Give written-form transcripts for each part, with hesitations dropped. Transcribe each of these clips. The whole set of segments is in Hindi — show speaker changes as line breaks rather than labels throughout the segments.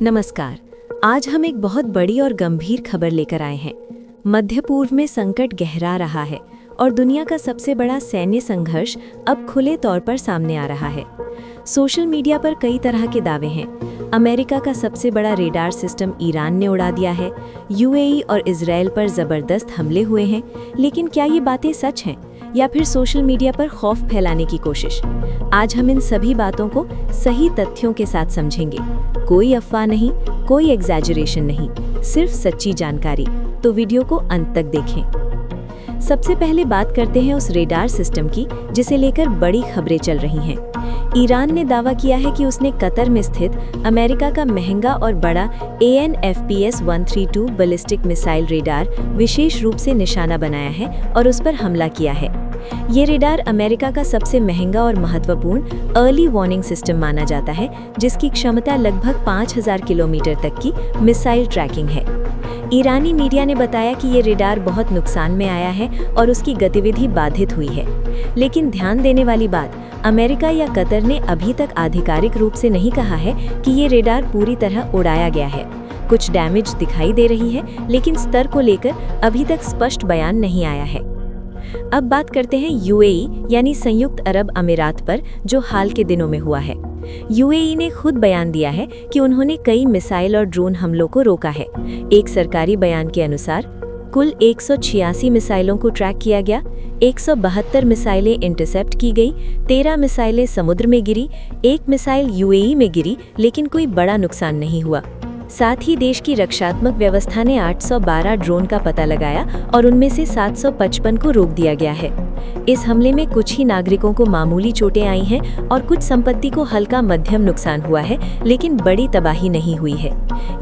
नमस्कार। आज हम एक बहुत बड़ी और गंभीर खबर लेकर आए हैं। मध्य पूर्व में संकट गहरा रहा है और दुनिया का सबसे बड़ा सैन्य संघर्ष अब खुले तौर पर सामने आ रहा है। सोशल मीडिया पर कई तरह के दावे हैं। अमेरिका का सबसे बड़ा रेडार सिस्टम ईरान ने उड़ा दिया है। यूएई और इजराइल पर जबरदस्त हमले हुए हैं। लेकिन क्या ये बातें सच हैं या फिर सोशल मीडिया पर खौफ फैलाने की कोशिश? आज हम इन सभी बातों को सही तथ्यों के साथ समझेंगे। कोई अफवाह नहीं, कोई एग्जैजरेशन नहीं, सिर्फ सच्ची जानकारी। तो वीडियो को अंत तक देखें। सबसे पहले बात करते हैं उस रेडार सिस्टम की जिसे लेकर बड़ी खबरें चल रही हैं। ईरान ने दावा किया है कि उसने कतर में स्थित अमेरिका का महंगा और बड़ा AN/FPS-132 बैलिस्टिक मिसाइल रेडार विशेष रूप से निशाना बनाया है और उस पर हमला किया है। ये रेडार अमेरिका का सबसे महंगा और महत्वपूर्ण अर्ली वार्निंग सिस्टम माना जाता है, जिसकी क्षमता लगभग 5000 किलोमीटर तक की मिसाइल ट्रैकिंग है। ईरानी मीडिया ने बताया कि ये रेडार बहुत नुकसान में आया है और उसकी गतिविधि बाधित हुई है। लेकिन ध्यान देने वाली बात, अमेरिका या कतर ने अभी तक आधिकारिक रूप से नहीं कहा है कि ये रेडार पूरी तरह उड़ाया गया है। कुछ डैमेज दिखाई दे रही है, लेकिन स्तर को लेकर अभी तक स्पष्ट बयान नहीं आया है। अब बात करते हैं यूएई यानी संयुक्त अरब अमीरात पर, जो हाल के दिनों में हुआ है। यूएई ने खुद बयान दिया है कि उन्होंने कई मिसाइल और ड्रोन हमलों को रोका है। एक सरकारी बयान के अनुसार कुल 186 मिसाइलों को ट्रैक किया गया, 172 मिसाइलें इंटरसेप्ट की गई, 13 मिसाइलें समुद्र में गिरी, एक मिसाइल यूएई में गिरी, लेकिन कोई बड़ा नुकसान नहीं हुआ। साथ ही देश की रक्षात्मक व्यवस्था ने 812 ड्रोन का पता लगाया और उनमें से 755 को रोक दिया गया है। इस हमले में कुछ ही नागरिकों को मामूली चोटें आई हैं और कुछ संपत्ति को हल्का मध्यम नुकसान हुआ है, लेकिन बड़ी तबाही नहीं हुई है।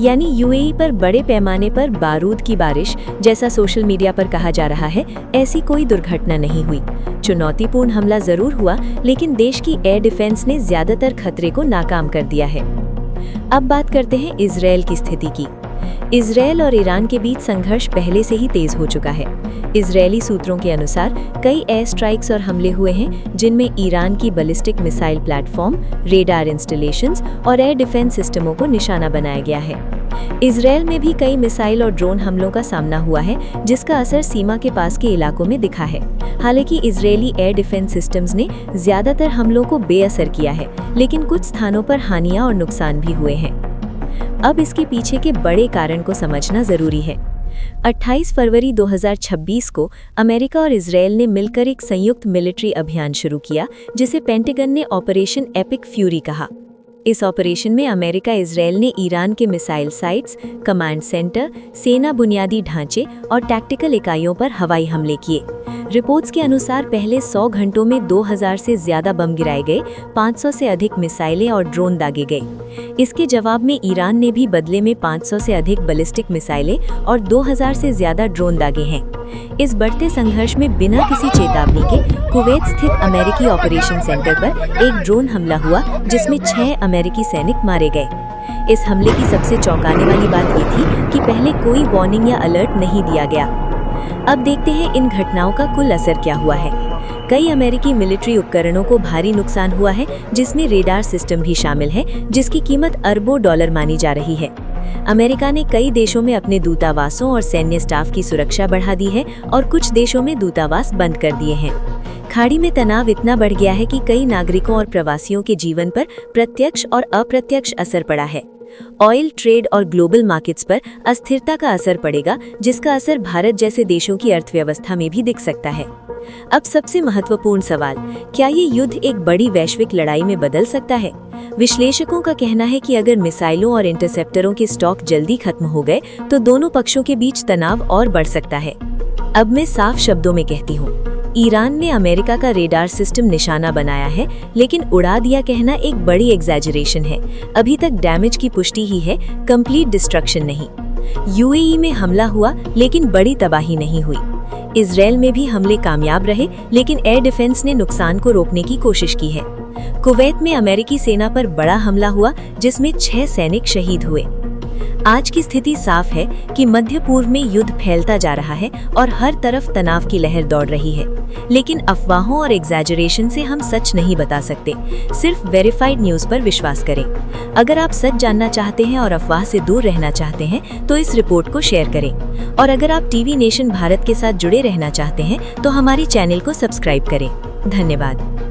यानी यूएई पर बड़े पैमाने पर बारूद की बारिश, जैसा सोशल मीडिया पर कहा जा रहा है, ऐसी कोई दुर्घटना नहीं हुई। चुनौतीपूर्ण हमला जरूर हुआ, लेकिन देश की एयर डिफेंस ने ज्यादातर खतरे को नाकाम कर दिया है। अब बात करते हैं इजरायल की स्थिति की। इजरायल और ईरान के बीच संघर्ष पहले से ही तेज हो चुका है। इजरायली सूत्रों के अनुसार कई एयर स्ट्राइक्स और हमले हुए हैं, जिनमें ईरान की ballistic missile platform, radar installations और एयर डिफेंस सिस्टमों को निशाना बनाया गया है। इजरायल में भी कई मिसाइल और ड्रोन हमलों का सामना हुआ है, जिसका असर सीमा के पास के इलाकों में दिखा है। हालांकि इजरायली एयर डिफेंस सिस्टम्स ने ज्यादातर हमलों को बेअसर किया है, लेकिन कुछ स्थानों पर हानियां और नुकसान भी हुए हैं। अब इसके पीछे के बड़े कारण को समझना जरूरी है। 28 फरवरी 2026 को अमेरिका और इजरायल ने मिलकर एक संयुक्त मिलिट्री अभियान शुरू किया, जिसे पेंटागन ने ऑपरेशन एपिक फ्यूरी कहा। इस ऑपरेशन में अमेरिका इजरायल ने ईरान के मिसाइल साइट्स, कमांड सेंटर, सेना बुनियादी ढांचे और टैक्टिकल इकाइयों पर हवाई हमले किए। रिपोर्ट्स के अनुसार पहले 100 घंटों में 2000 से ज्यादा बम गिराए गए, 500 से अधिक मिसाइलें और ड्रोन दागे गए। इसके जवाब में ईरान ने भी बदले में 500 से अधिक बैलिस्टिक मिसाइलें और 2000 से ज्यादा ड्रोन दागे हैं। इस बढ़ते संघर्ष में बिना किसी चेतावनी के कुवैत स्थित अमेरिकी ऑपरेशन सेंटर पर एक ड्रोन हमला हुआ, जिसमें 6 अमेरिकी सैनिक मारे गए। इस हमले की सबसे चौंकाने वाली बात ये थी कि पहले कोई वार्निंग या अलर्ट नहीं दिया गया। अब देखते हैं इन घटनाओं का कुल असर क्या हुआ है। कई अमेरिकी मिलिट्री उपकरणों को भारी नुकसान हुआ है, जिसमें रेडार सिस्टम भी शामिल है, जिसकी कीमत अरबों डॉलर मानी जा रही है। अमेरिका ने कई देशों में अपने दूतावासों और सैन्य स्टाफ की सुरक्षा बढ़ा दी है और कुछ देशों में दूतावास बंद कर दिए हैं। खाड़ी में तनाव इतना बढ़ गया है कि कई नागरिकों और प्रवासियों के जीवन पर प्रत्यक्ष और अप्रत्यक्ष असर पड़ा है। ऑयल ट्रेड और ग्लोबल मार्केट्स पर अस्थिरता का असर पड़ेगा, जिसका असर भारत जैसे देशों की अर्थव्यवस्था में भी दिख सकता है। अब सबसे महत्वपूर्ण सवाल, क्या ये युद्ध एक बड़ी वैश्विक लड़ाई में बदल सकता है? विश्लेषकों का कहना है कि अगर मिसाइलों और इंटरसेप्टरों के स्टॉक जल्दी खत्म हो गए तो दोनों पक्षों के बीच तनाव और बढ़ सकता है। अब मैं साफ शब्दों में कहती हूँ, ईरान ने अमेरिका का रेडार सिस्टम निशाना बनाया है, लेकिन उड़ा दिया कहना एक बड़ी एग्जैजरेशन है। अभी तक डैमेज की पुष्टि ही है, कंप्लीट डिस्ट्रक्शन नहीं। यूएई में हमला हुआ, लेकिन बड़ी तबाही नहीं हुई। इजरायल में भी हमले कामयाब रहे, लेकिन एयर डिफेंस ने नुकसान को रोकने की कोशिश की है। कुवैत में अमेरिकी सेना पर बड़ा हमला हुआ, जिसमें 6 सैनिक शहीद हुए। आज की स्थिति साफ है कि मध्य पूर्व में युद्ध फैलता जा रहा है और हर तरफ तनाव की लहर दौड़ रही है। लेकिन अफवाहों और एग्जैजरेशन से हम सच नहीं बता सकते। सिर्फ वेरीफाइड न्यूज़ पर विश्वास करें। अगर आप सच जानना चाहते हैं और अफवाह से दूर रहना चाहते हैं तो इस रिपोर्ट को शेयर करें। और अगर आप टीवी नेशन भारत के साथ जुड़े रहना चाहते हैं तो हमारी चैनल को सब्सक्राइब करें। धन्यवाद।